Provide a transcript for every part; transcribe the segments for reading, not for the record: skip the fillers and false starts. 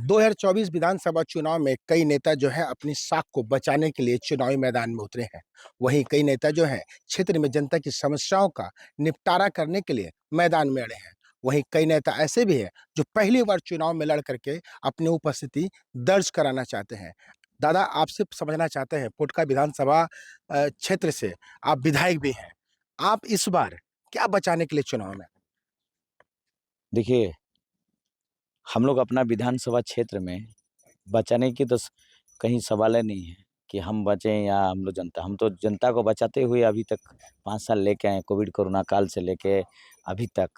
2024 विधानसभा चुनाव में कई नेता जो है अपनी साख को बचाने के लिए चुनावी मैदान में उतरे हैं। वहीं कई नेता जो हैं क्षेत्र में जनता की समस्याओं का निपटारा करने के लिए मैदान में अड़े हैं। वहीं कई नेता ऐसे भी हैं जो पहली बार चुनाव में लड़ करके अपनी उपस्थिति दर्ज कराना चाहते हैं। दादा, आपसे समझना चाहते हैं, पोटका विधानसभा क्षेत्र से आप विधायक भी हैं। आप इस बार क्या बचाने के लिए चुनाव में? देखिए, हम लोग अपना विधानसभा क्षेत्र में बचाने की तो कहीं सवाल ही नहीं है कि हम बचें या हम लोग जनता। हम तो जनता को बचाते हुए अभी तक 5 साल लेके आए, कोविड कोरोना काल से लेके अभी तक।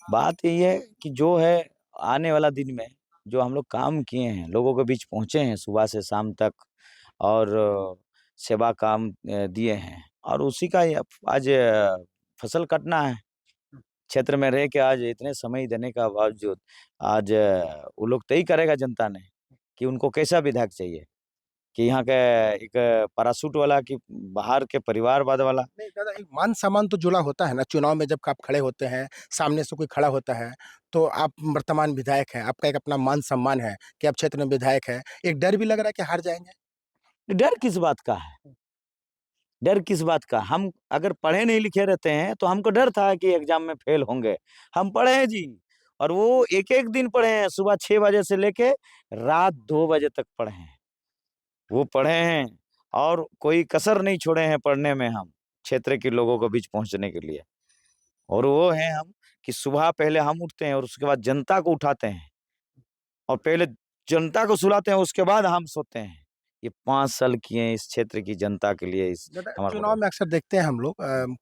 बात यही है कि जो है आने वाला दिन में जो हम लोग काम किए हैं, लोगों के बीच पहुँचे हैं सुबह से शाम तक और सेवा काम दिए हैं और उसी का ये आज फसल कटना है। क्षेत्र में रह के आज इतने समय देने का बावजूद आज वो लोग तय करेगा जनता ने कि उनको कैसा विधायक चाहिए, कि यहाँ के एक पैराशूट वाला कि बाहर के परिवारवाद वाला। नहीं दादा, एक मान-सम्मान तो जुड़ा होता है ना, चुनाव में जब आप खड़े होते हैं, सामने से कोई खड़ा होता है, तो आप वर्तमान विधायक हैं, आपका एक अपना मान-सम्मान है कि आप क्षेत्र में विधायक हैं। एक डर भी लग रहा है कि हार जाएँगे? डर किस बात का है? डर किस बात का? हम अगर पढ़े नहीं लिखे रहते हैं तो हमको डर था कि एग्जाम में फेल होंगे। हम पढ़े हैं जी और वो एक-एक दिन पढ़े हैं, सुबह 6 बजे से लेके रात 2 बजे तक पढ़े हैं। वो पढ़े हैं और कोई कसर नहीं छोड़े हैं पढ़ने में हम, क्षेत्र के लोगों के बीच पहुँचने के लिए। और वो हैं हम कि सुबह पहले हम उठते हैं और उसके बाद जनता को उठाते हैं और पहले जनता को सुलाते हैं, उसके बाद हम सोते हैं। ये 5 साल किए हैं इस क्षेत्र की जनता के लिए इस दादा, हमारे चुनाव में अक्सर देखते हैं हम लोग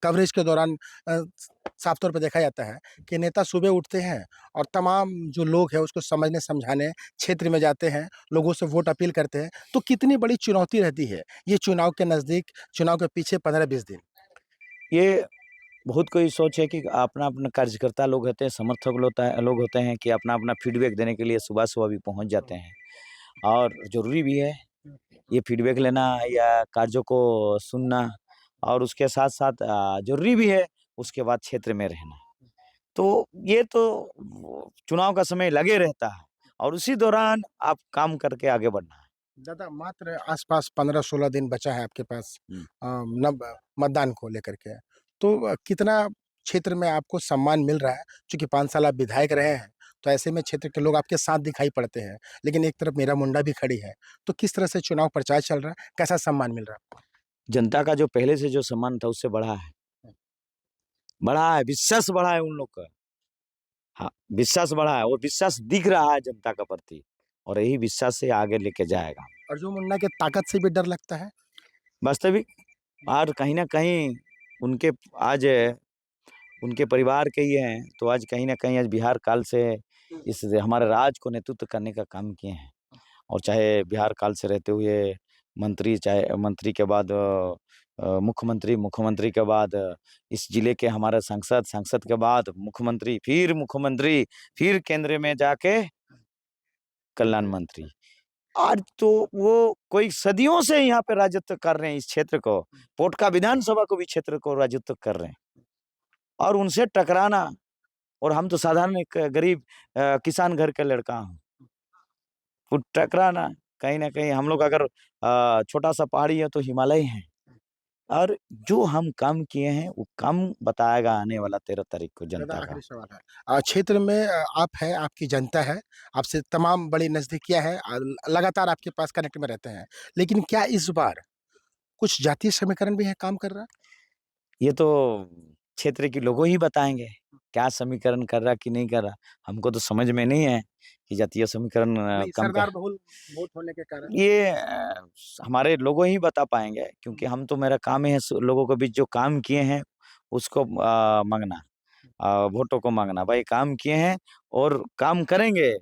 कवरेज के दौरान साफ तौर पे देखा जाता है कि नेता सुबह उठते हैं और तमाम जो लोग हैं उसको समझने समझाने क्षेत्र में जाते हैं, लोगों से वोट अपील करते हैं। तो कितनी बड़ी चुनौती रहती है ये चुनाव के नज़दीक, चुनाव के पीछे 15-20 दिन? ये बहुत कोई सोच है कि अपना-अपना कार्यकर्ता लोग होते हैं, समर्थक लोग होते हैं कि अपना-अपना फीडबैक देने के लिए सुबह-सुबह भी पहुँच जाते हैं और ज़रूरी भी है ये फीडबैक लेना या कार्यों को सुनना और उसके साथ-साथ ज़रूरी भी है उसके बाद क्षेत्र में रहना। तो ये तो चुनाव का समय लगे रहता है और उसी दौरान आप काम करके आगे बढ़ना है। दादा, मात्र आस-पास 15-16 दिन बचा है आपके पास हुँ। नब मतदान को लेकर के। तो कितना क्षेत्र में आपको सम्मान मिल रहा है? चूँकि 5 साल आप विधायक रहे हैं, तो ऐसे में क्षेत्र के लोग आपके साथ दिखाई पड़ते हैं। लेकिन एक तरफ मीरा मुंडा भी खड़ी है। तो किस तरह से चुनाव प्रचार चल रहा है? कैसा सम्मान मिल रहा है आपको? जनता का जो पहले से जो सम्मान था उससे बढ़ा है, विश्वास बढ़ा है उन लोग का। हाँ, विश्वास बढ़ा है और विश्वास दिख रहा है जनता के प्रति और यही विश्वास से आगे लेके जाएगा। अर्जुन मुंडा की ताकत से भी डर लगता है? वास्तविक और कहीं न कहीं उनके आज उनके परिवार के ही हैं, तो आज कहीं न कहीं आज बिहार काल से इस हमारे राज्य को नेतृत्व करने का काम किए हैं। और चाहे बिहार काल से रहते हुए मंत्री, चाहे मंत्री के बाद मुख्यमंत्री, मुख्यमंत्री के बाद इस जिले के हमारे सांसद, सांसद के बाद मुख्यमंत्री, फिर केंद्र में जाके कल्याण मंत्री। आज तो वो कोई सदियों से यहाँ पे राजत्व कर रहे हैं इस क्षेत्र को, पोटका विधानसभा को भी क्षेत्र को राजत्व कर रहे हैं और उनसे टकराना और हम तो साधारण एक गरीब किसान घर का लड़का हूँ। वो टकराना कहीं न कहीं हम लोग अगर छोटा-सा पहाड़ी है तो हिमालय है और जो हम काम किए हैं वो काम बताएगा आने वाला 13 तारीख को दादा, जनता का। आखिरी सवाल है। क्षेत्र में आप हैं, आपकी जनता है, आपसे तमाम बड़ी नज़दीकियाँ हैं, लगातार आपके पास कनेक्ट में रहते हैं। लेकिन क्या इस बार कुछ जातीय समीकरण भी है काम कर रहा है? ये तो क्षेत्र के लोगों ही बताएँगे, क्या समीकरण कर रहा कि नहीं कर रहा। हमको तो समझ में नहीं है कि जातीय समीकरण नहीं, कम कर सरदार बहुल वोट होने के कारण? ये हमारे लोगों ही बता पाएँगे क्योंकि हम तो मेरा काम ही है लोगों के बीच जो काम किए हैं उसको माँगना। वोटों को माँगना। भाई काम किए हैं और काम करेंगे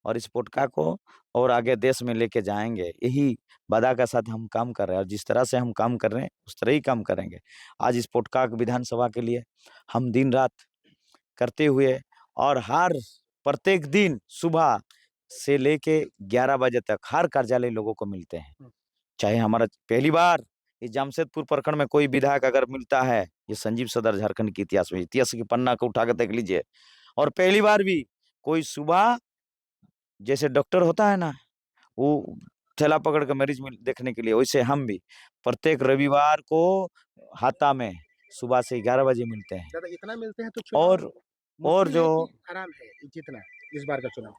और इस पोटका को और आगे देश में लेके जाएँगे। यही वादा के साथ हम काम कर रहे हैं और जिस तरह से हम काम कर रहे हैं, उस तरह ही काम करेंगे। आज इस पोटका विधानसभा के लिए हम दिन-रात करते हुए और हर प्रत्येक दिन सुबह से लेके 11 बजे तक हर कार्यालय लोगों को मिलते हैं। चाहे हमारा पहली बार इस जमशेदपुर प्रखंड में कोई विधायक अगर मिलता है, ये संजीव सदर झारखंड के इतिहास के पन्ना को उठा के देख लीजिए और पहली बार भी कोई सुबह जैसे डॉक्टर होता है ना, वो थैला पकड़ के मरीज देखने के लिए, वैसे हम भी प्रत्येक रविवार को हाता में सुबह से 11 बजे मिलते हैं। ज़्यादा इतना मिलते हैं तो चुनाव और और मुश्किल जो है कि आराम है जीतना इस बार का चुनाव?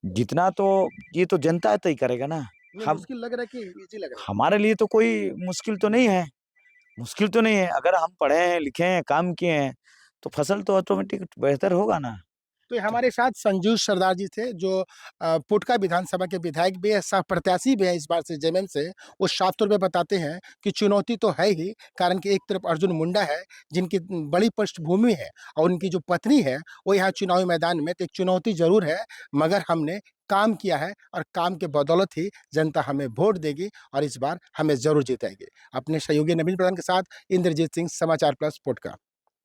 जितना तो ये तो जनता तय करेगा ना। नहीं, हम मुश्किल लग रहा है कि ईज़ी लग रहा है? हमारे लिए तो कोई मुश्किल तो नहीं है, मुश्किल तो नहीं है। अगर हम पढ़े हैं, लिखे हैं, काम किए हैं, तो फसल तो ऑटोमेटिक बेहतर होगा ना। तो ये तो हमारे साथ संजू सरदार जी थे जो पुटका विधानसभा के विधायक भी है, सह प्रत्याशी भी हैं इस बार से जेएमएम से। वो साफ तौर पे बताते हैं कि चुनौती तो है ही, कारण कि एक तरफ अर्जुन मुंडा है, जिनकी बड़ी पृष्ठभूमि है और उनकी जो पत्नी है, वो यहाँ चुनावी मैदान में, तो एक चुनौती ज़रूर है, मगर हमने काम किया है और काम के बदौलत ही जनता हमें वोट देगी और इस बार हमें ज़रूर जिताएगी। अपने सहयोगी नवीन प्रधान के साथ इंद्रजीत सिंह, समाचार प्लस पुटका।